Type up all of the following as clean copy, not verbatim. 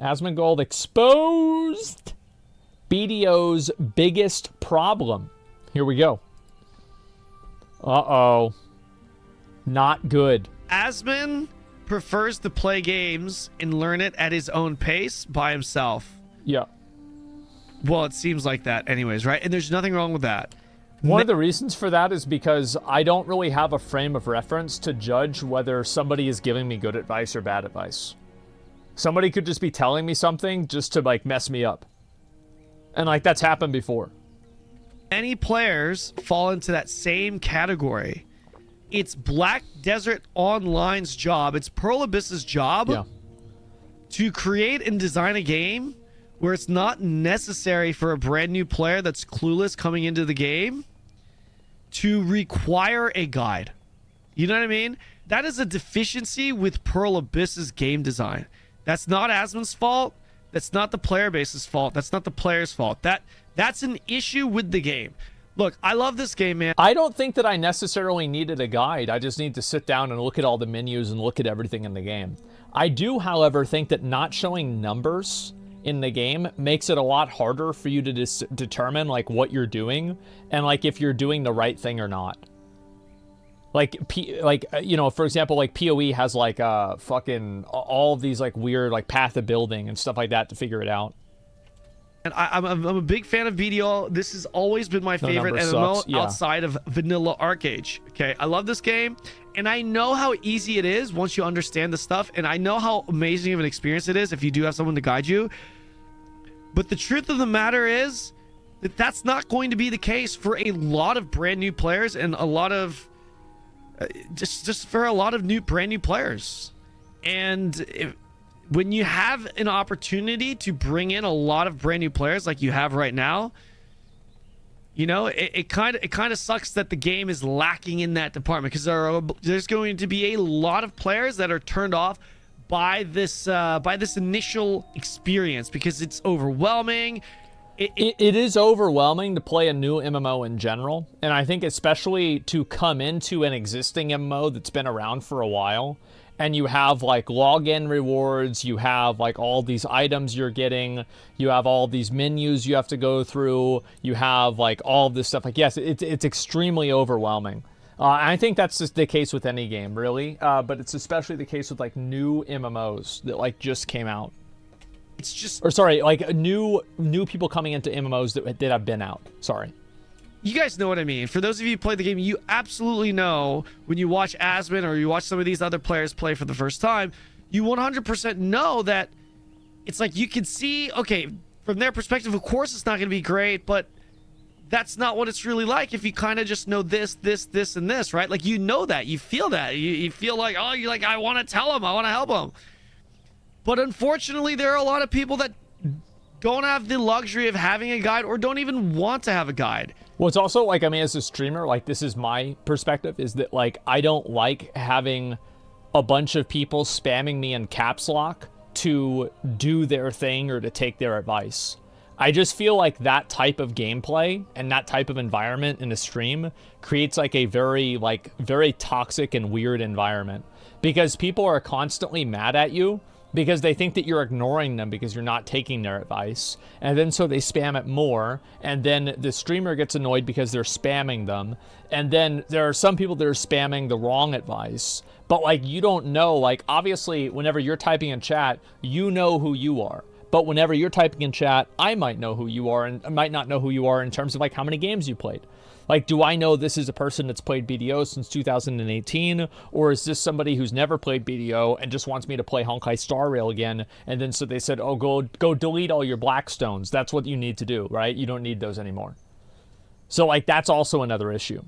Asmongold exposed BDO's biggest problem. Here we go. Uh-oh. Not good. Asmon prefers to play games and learn it at his own pace by himself. Yeah. Well, it seems like that anyways, right? And there's nothing wrong with that. One of the reasons for that is because I don't really have a frame of reference to judge whether somebody is giving me good advice or bad advice. Somebody could just be telling me something just to, like, mess me up. And, like, that's happened before. Many players fall into that same category. It's Black Desert Online's job, it's Pearl Abyss's job to create and design a game where it's not necessary for a brand new player that's clueless coming into the game to require a guide. You know what I mean? That is a deficiency with Pearl Abyss's game design. That's not Asmon's fault. That's not the player base's fault. That's not the player's fault. That's an issue with the game. Look, I love this game, man. I don't think that I necessarily needed a guide. I just need to sit down and look at all the menus and look at everything in the game. I do, however, think that not showing numbers in the game makes it a lot harder for you to determine, like, what you're doing and, like, if you're doing the right thing or not. Like, you know, for example, like, PoE has, like, fucking all of these, like, weird, like, path of building and stuff like that to figure it out. And I'm a big fan of BDO. This has always been my favorite MMO outside of vanilla Arcade. Okay, I love this game, and I know how easy it is once you understand the stuff, and I know how amazing of an experience it is if you do have someone to guide you. But the truth of the matter is that that's not going to be the case for a lot of brand new players and a lot of just for a lot of brand new players. And when you have an opportunity to bring in a lot of brand new players like you have right now, you know, it kind of sucks that the game is lacking in that department, because there's going to be a lot of players that are turned off by this initial experience because it's overwhelming. It is overwhelming to play a new MMO in general, and I think especially to come into an existing MMO that's been around for a while, and you have, like, login rewards, you have, like, all these items you're getting, you have all these menus you have to go through, you have, like, all of this stuff. Like, yes, it's extremely overwhelming. I think that's just the case with any game, really, but it's especially the case with, like, new MMOs that, like, just came out. It's just, or sorry, like, new people coming into MMOs that have been out. Sorry. You guys know what I mean. For those of you who play the game, you absolutely know when you watch Asmon or you watch some of these other players play for the first time, you 100% know that it's like you can see, okay, from their perspective, of course it's not going to be great, but that's not what it's really like if you kind of just know this, and this, right? Like, you know that. You feel that. You feel like, oh, you're like, I want to tell them. I want to help them. But unfortunately, there are a lot of people that don't have the luxury of having a guide or don't even want to have a guide. Well, it's also, like, I mean, as a streamer, like, this is my perspective, is that, like, I don't like having a bunch of people spamming me in caps lock to do their thing or to take their advice. I just feel like that type of gameplay and that type of environment in a stream creates, like, a very toxic and weird environment, because people are constantly mad at you because they think that you're ignoring them because you're not taking their advice. And then so they spam it more. And then the streamer gets annoyed because they're spamming them. And then there are some people that are spamming the wrong advice. But, like, you don't know, like, obviously, whenever you're typing in chat, you know who you are. But whenever you're typing in chat, I might know who you are and I might not know who you are in terms of, like, how many games you played. Like, do I know this is a person that's played BDO since 2018? Or is this somebody who's never played BDO and just wants me to play Honkai Star Rail again? And then so they said, oh, go delete all your Blackstones. That's what you need to do, right? You don't need those anymore. So, like, that's also another issue.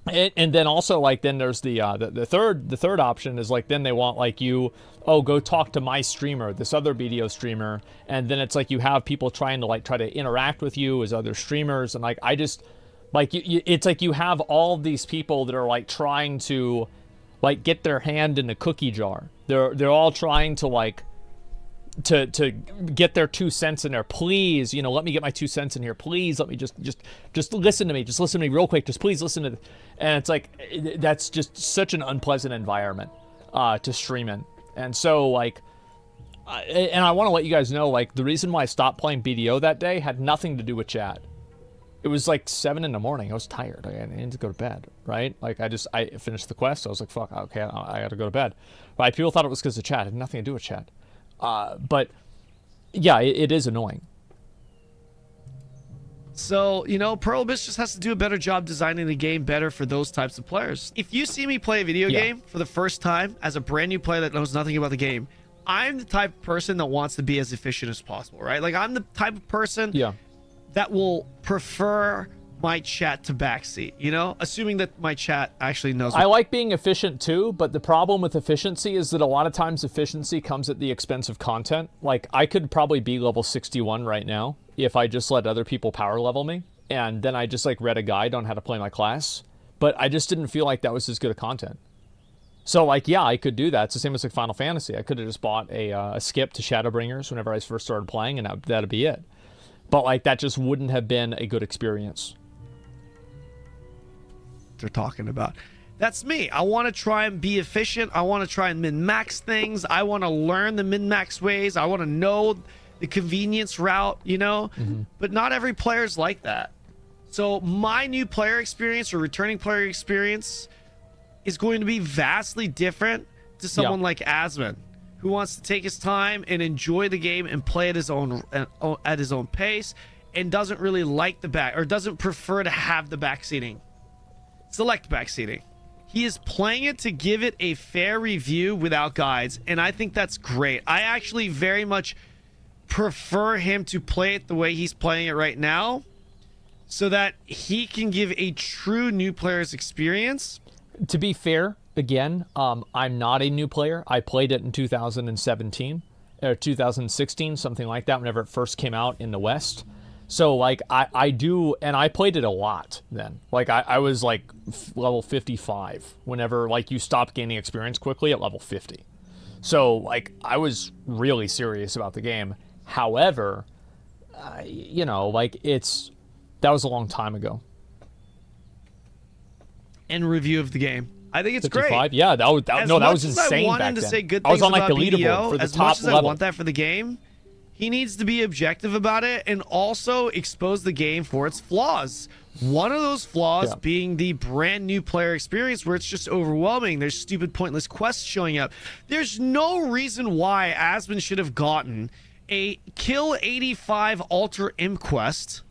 And then also, like, then there's the third option is, like, then they want, like, you, oh, go talk to my streamer, this other BDO streamer, and then it's like you have people trying to, like, try to interact with you as other streamers, and, like, I just, like, it's like you have all these people that are, like, trying to, like, get their hand in the cookie jar. They're all trying to, like, to get their 2 cents in there. Please, you know, let me get my 2 cents in here. Please let me just listen to me. Just listen to me real quick. Just please listen to and it's like, that's just such an unpleasant environment to stream in. And so, like, And I want to let you guys know, like, the reason why I stopped playing BDO that day had nothing to do with chat. It was like 7 in the morning. I was tired. I needed to go to bed, right? Like, I finished the quest. I was like, fuck, okay, I got to go to bed. But people thought it was because of chat. It had nothing to do with chat. But, yeah, it is annoying. So, you know, Pearlbis just has to do a better job designing the game better for those types of players. If you see me play a video game for the first time as a brand new player that knows nothing about the game, I'm the type of person that wants to be as efficient as possible, right? Like, I'm the type of person that will prefer my chat to backseat, you know? Assuming that my chat actually knows. I like being efficient too, but the problem with efficiency is that a lot of times efficiency comes at the expense of content. Like, I could probably be level 61 right now if I just let other people power level me, and then I just, like, read a guide on how to play my class. But I just didn't feel like that was as good a content. So, like, yeah, I could do that. It's the same as, like, Final Fantasy. I could have just bought a skip to Shadowbringers whenever I first started playing, and that'd be it. But, like, that just wouldn't have been a good experience. They're talking about. That's me. I want to try and be efficient. I want to try and min-max things. I want to learn the min-max ways. I want to know the convenience route, you know? But not every player's like that. So my new player experience or returning player experience is going to be vastly different to someone like Asmon, who wants to take his time and enjoy the game and play at his own pace, and doesn't really like the back, or doesn't prefer to have the backseating. Select backseating. He is playing it to give it a fair review without guides, and I think that's great. I actually very much prefer him to play it the way he's playing it right now, so that he can give a true new player's experience. To be fair, again, I'm not a new player. I played it in 2017 or 2016, something like that, whenever it first came out in the West. So, like, I do, and I played it a lot then. Like, I was, like, level 55 whenever, like, you stopped gaining experience quickly at level 50. So, like, I was really serious about the game. However, you know, like, that was a long time ago. And review of the game. I think it's 55? great. Yeah, that was insane back then. Say good I was on, like, the BDO, leaderboard for the as top much as level. I want that for the game, he needs to be objective about it and also expose the game for its flaws. One of those flaws being the brand new player experience, where it's just overwhelming. There's stupid, pointless quests showing up. There's no reason why Asmon should have gotten a kill 85 alter imp quest,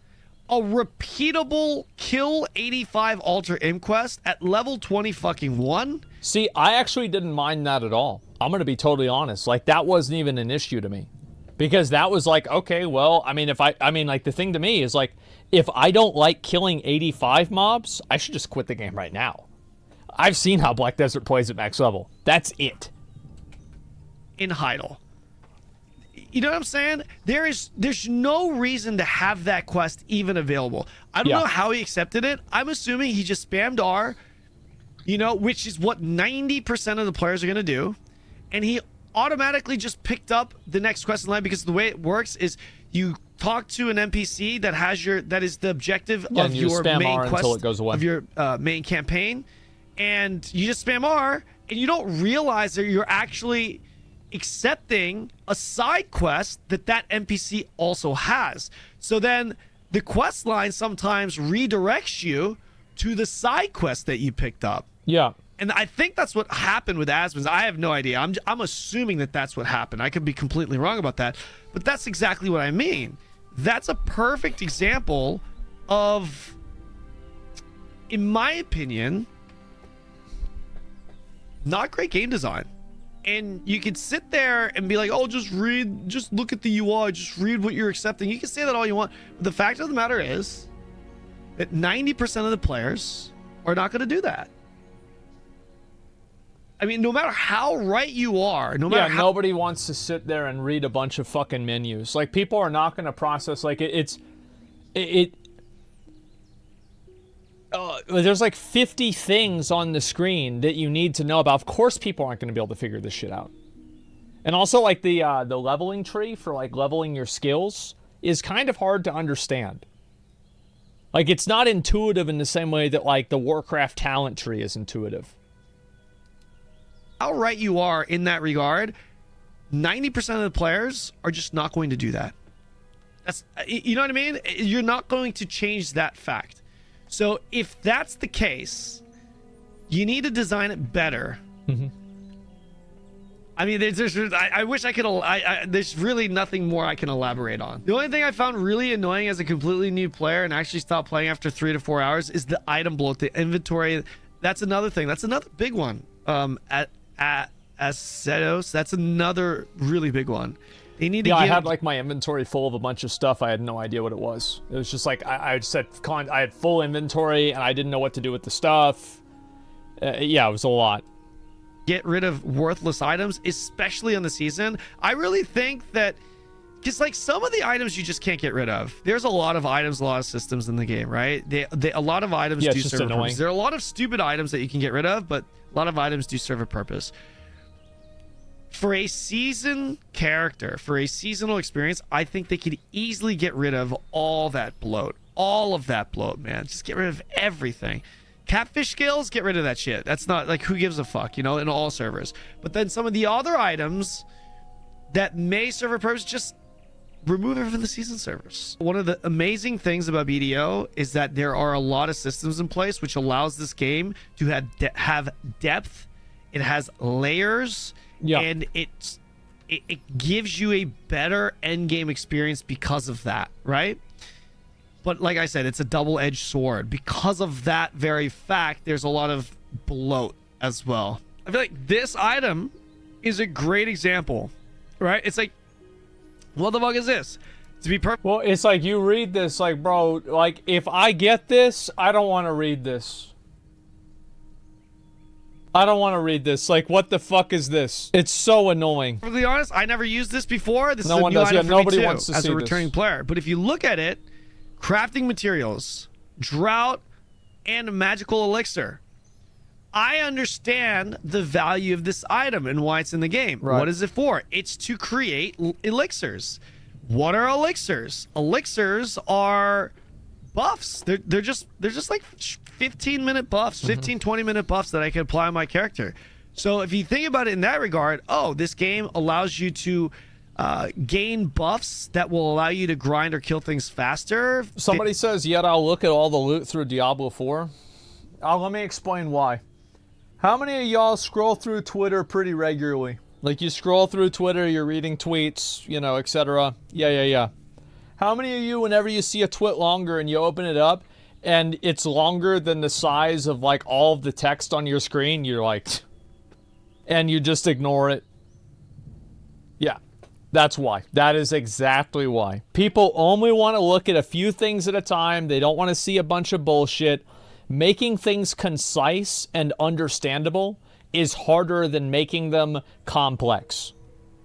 a repeatable kill 85 alter imp quest at level 20 fucking 1. See, I actually didn't mind that at all. I'm going to be totally honest. Like, that wasn't even an issue to me. Because that was like, okay, well, I mean, like, the thing to me is, like, if I don't like killing 85 mobs, I should just quit the game right now. I've seen how Black Desert plays at max level. That's it. In Heidel. You know what I'm saying? There's no reason to have that quest even available. I don't know how he accepted it. I'm assuming he just spammed R, you know, which is what 90% of the players are going to do. And he automatically just picked up the next quest in line, because the way it works is you talk to an NPC that is the objective of your main quest, until it goes away. Of your main campaign, and you just spam R, and you don't realize that you're actually accepting a side quest that NPC also has. So then the quest line sometimes redirects you to the side quest that you picked up. Yeah. And I think that's what happened with Asmon's. I have no idea. I'm assuming that that's what happened. I could be completely wrong about that, but that's exactly what I mean. That's a perfect example of, in my opinion, not great game design. And you could sit there and be like, oh, just look at the UI, just read what you're accepting. You can say that all you want. But the fact of the matter is that 90% of the players are not going to do that. I mean, no matter how right you are, no matter how... nobody wants to sit there and read a bunch of fucking menus. Like, people are not going to process, like, there's like 50 things on the screen that you need to know about. Of course people aren't going to be able to figure this shit out. And also, like, the leveling tree for, like, leveling your skills is kind of hard to understand. Like, it's not intuitive in the same way that, like, the Warcraft talent tree is intuitive. How right you are in that regard, 90% of the players are just not going to do that. That's, you know what I mean? You're not going to change that fact. So if that's the case, you need to design it better. I mean, I wish I could. There's really nothing more I can elaborate on. The only thing I found really annoying as a completely new player and actually stopped playing after 3 to 4 hours is the item bloat, the inventory. That's another thing. That's another big one. At Assetos, that's another really big one. They need to I had like my inventory full of a bunch of stuff. I had no idea what it was. It was just like I said, I had full inventory and I didn't know what to do with the stuff. Yeah, it was a lot. Get rid of worthless items, especially on the season. I really think that, because like some of the items you just can't get rid of. There's a lot of items, a lot of systems in the game, right? A lot of items do serve a purpose. There are a lot of stupid items that you can get rid of, but a lot of items do serve a purpose. For a seasoned character, for a seasonal experience, I think they could easily get rid of all that bloat. All of that bloat, man. Just get rid of everything. Catfish scales, get rid of that shit. That's not like, who gives a fuck, you know, in all servers. But then some of the other items that may serve a purpose, just remove it from the season servers. One of the amazing things about BDO is that there are a lot of systems in place which allows this game to have depth. It has layers, and it gives you a better end game experience because of that, right? But like I said, it's a double-edged sword. Because of that very fact, there's a lot of bloat as well. I feel like this item is a great example, right? It's like, what the fuck is this? To be perfect. Well, it's like you read this, like, bro, like, if I get this, I don't want to read this. I don't want to read this. Like, what the fuck is this? It's so annoying. To be honest, I never used this before. This no is a one new does. item Yeah, for nobody me too, wants to as see a returning player. But if you look at it, crafting materials, drought, and magical elixir. I understand the value of this item and why it's in the game. Right. What is it for? It's to create elixirs. What are elixirs? Elixirs are buffs. They're just like 15-minute buffs, 15-20-minute buffs that I can apply on my character. So if you think about it in that regard, oh, this game allows you to gain buffs that will allow you to grind or kill things faster. Somebody says, yet I'll look at all the loot through Diablo 4. Let me explain why. How many of y'all scroll through Twitter pretty regularly? Like, you scroll through Twitter, you're reading tweets, you know, etc. Yeah. How many of you, whenever you see a tweet longer and you open it up and it's longer than the size of like all of the text on your screen, you're like, and you just ignore it? Yeah. That's why. That is exactly why. People only want to look at a few things at a time. They don't want to see a bunch of bullshit. Making things concise and understandable is harder than making them complex,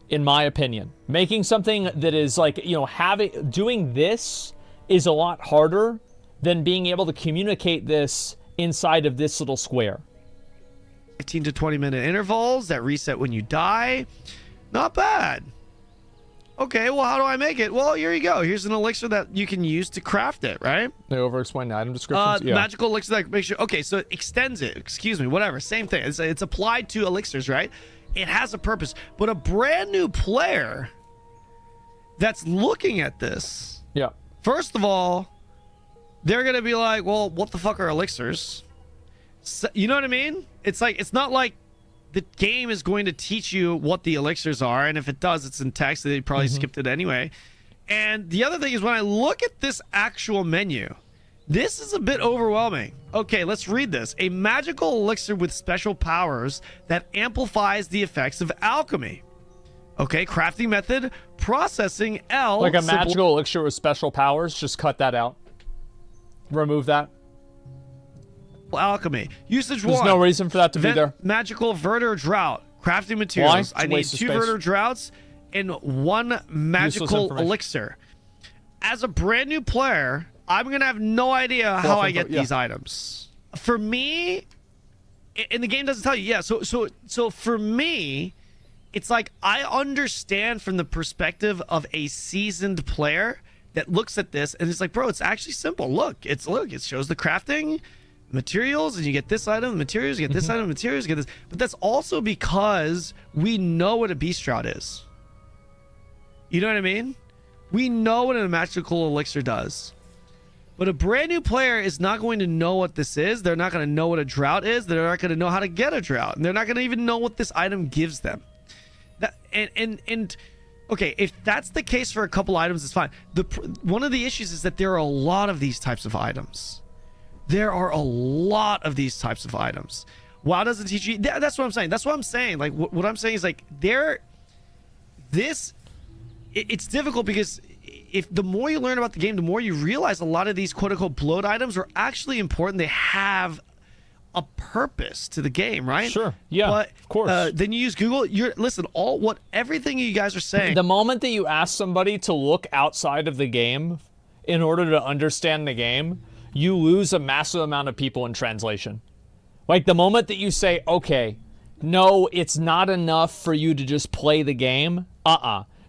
in my opinion. Making something that is like, you know, doing this is a lot harder than being able to communicate this inside of this little square. 15 to 20-minute intervals that reset when you die. Not bad. Okay, well, how do I make it? Well, here you go. Here's an elixir that you can use to craft it, right? They over-explain the item descriptions? Yeah. Magical elixir that makes sure... Okay, so it extends it. Excuse me, whatever. Same thing. It's applied to elixirs, right? It has a purpose. But a brand new player that's looking at this... Yeah. First of all, they're going to be like, well, what the fuck are elixirs? So, you know what I mean? It's like, it's not like the game is going to teach you what the elixirs are, and if it does, it's in text. They probably skipped it anyway. And the other thing is, when I look at this actual menu, this is a bit overwhelming. Okay, let's read this. A magical elixir with special powers that amplifies the effects of alchemy. Okay, crafting method, processing L. Like a magical elixir with special powers, just cut that out. Remove that. Alchemy. Usage There's 1. no reason for that to be there. Magical Verter Drought. Crafting materials. Why? I need 2 Verter Droughts and 1 magical elixir. As a brand new player, I'm going to have no idea how I get these items. For me, and the game doesn't tell you. Yeah, so for me, it's like I understand from the perspective of a seasoned player that looks at this and it's like, bro, it's actually simple. Look, it shows the crafting materials, and you get this item, materials, you get this item, materials, you get this. But that's also because we know what a beast drought is. You know what I mean? We know what a magical elixir does. But a brand new player is not going to know what this is. They're not going to know what a drought is. They're not going to know how to get a drought. And they're not going to even know what this item gives them. Okay, if that's the case for a couple items, it's fine. One of the issues is that there are a lot of these types of items. There are a lot of these types of items. WoW doesn't teach you. That's what I'm saying. That's what I'm saying. Like, what I'm saying is, like, it's difficult because if the more you learn about the game, the more you realize a lot of these quote-unquote bloat items are actually important. They have a purpose to the game, right? Sure. Yeah. But of course. Then you use Google. Everything you guys are saying. The moment that you ask somebody to look outside of the game in order to understand the game, you lose a massive amount of people in translation. Like the moment that you say, okay, no, it's not enough for you to just play the game.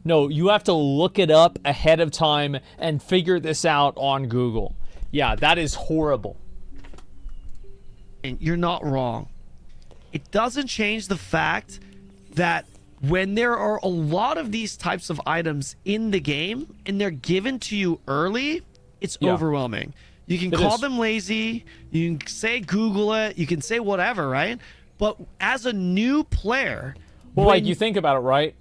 No, you have to look it up ahead of time and figure this out on Google. Yeah, that is horrible. You're not wrong. It doesn't change the fact that when there are a lot of these types of items in the game and they're given to you early, it's overwhelming. You can call them lazy, you can say Google it, you can say whatever, right? But as a new player... Well, like, you think about it, right?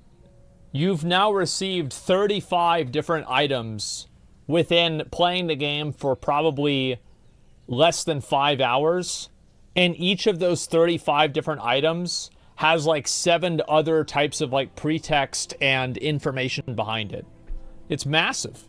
You've now received 35 different items within playing the game for probably less than 5 hours. And each of those 35 different items has like 7 other types of like pretext and information behind it. It's massive.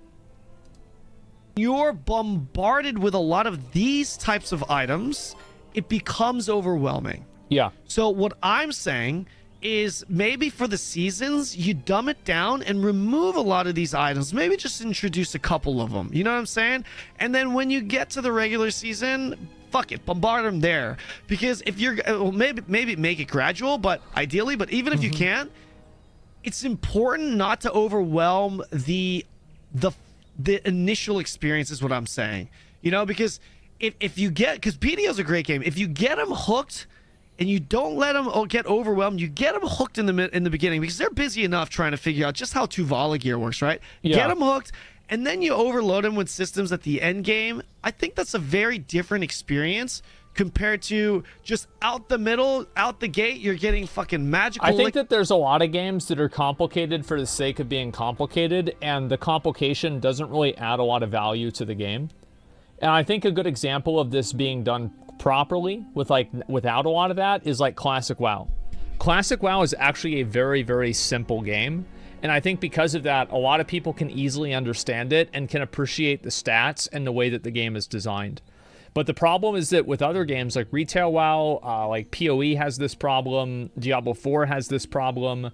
You're bombarded with a lot of these types of items. It becomes overwhelming. Yeah. So what I'm saying is maybe for the seasons, you dumb it down and remove a lot of these items. Maybe just introduce a couple of them. You know what I'm saying? And then when you get to the regular season, fuck it, bombard them there. Because if you're, well, maybe make it gradual, but ideally, but even if you can't, it's important not to overwhelm the initial experience is what I'm saying. You know, because if you get, because BDO is a great game. If you get them hooked and you don't let them get overwhelmed, you get them hooked in the beginning because they're busy enough trying to figure out just how Tuvala gear works, right? Yeah. Get them hooked, and then you overload them with systems at the end game. I think that's a very different experience compared to just out the middle, out the gate, you're getting fucking magical. I think that there's a lot of games that are complicated for the sake of being complicated, and the complication doesn't really add a lot of value to the game. And I think a good example of this being done properly without a lot of that is like Classic WoW. Classic WoW is actually a very, very simple game. And I think because of that, a lot of people can easily understand it and can appreciate the stats and the way that the game is designed. But the problem is that with other games like Retail WoW, like PoE has this problem, Diablo 4 has this problem,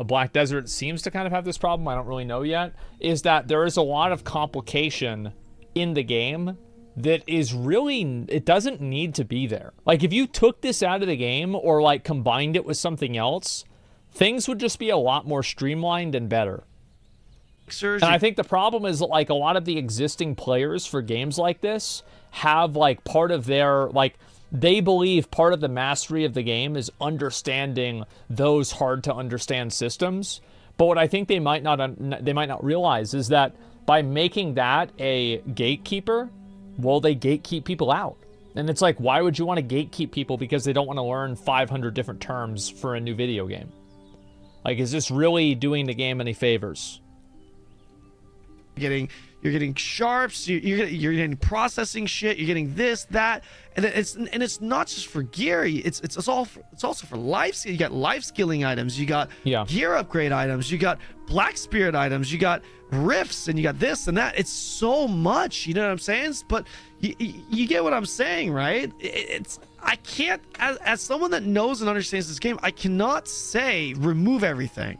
Black Desert seems to kind of have this problem, I don't really know yet, is that there is a lot of complication in the game that is really, it doesn't need to be there. Like if you took this out of the game or like combined it with something else, things would just be a lot more streamlined and better. And I think the problem is that like a lot of the existing players for games like this have like part of their, like they believe part of the mastery of the game is understanding those hard to understand systems. But what I think they might not realize is that by making that a gatekeeper, well, they gatekeep people out. And it's like, why would you want to gatekeep people because they don't want to learn 500 different terms for a new video game? Like, is this really doing the game any favors? You're getting sharps, you're getting processing shit, you're getting this, that, and it's not just for gear. It's also for life skill. You got life skilling items, you got gear upgrade items, you got Black Spirit items, you got rifts, and you got this and that. It's so much, you know what I'm saying? But you get what I'm saying, right? I can't, as someone that knows and understands this game, I cannot say remove everything.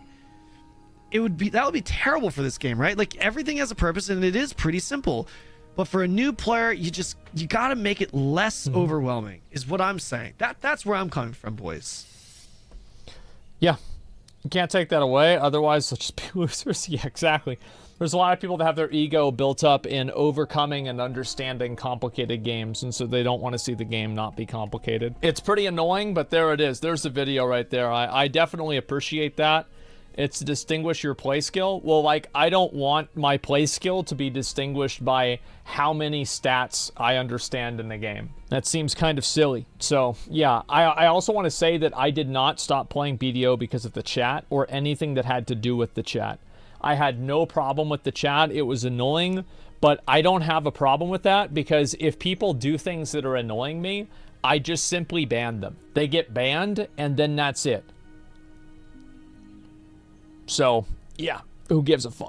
That would be terrible for this game, right? Like everything has a purpose and it is pretty simple. But for a new player, you got to make it less overwhelming is what I'm saying. That's where I'm coming from, boys. Yeah. You can't take that away. Otherwise, they'll just be losers. Yeah, exactly. There's a lot of people that have their ego built up in overcoming and understanding complicated games, and so they don't want to see the game not be complicated. It's pretty annoying, but there it is. There's the video right there. I definitely appreciate that. It's to distinguish your play skill. Well, like, I don't want my play skill to be distinguished by how many stats I understand in the game. That seems kind of silly. So, yeah, I also want to say that I did not stop playing BDO because of the chat or anything that had to do with the chat. I had no problem with the chat. It was annoying, but I don't have a problem with that because if people do things that are annoying me, I just simply ban them. They get banned, and then that's it. So, yeah, who gives a fuck?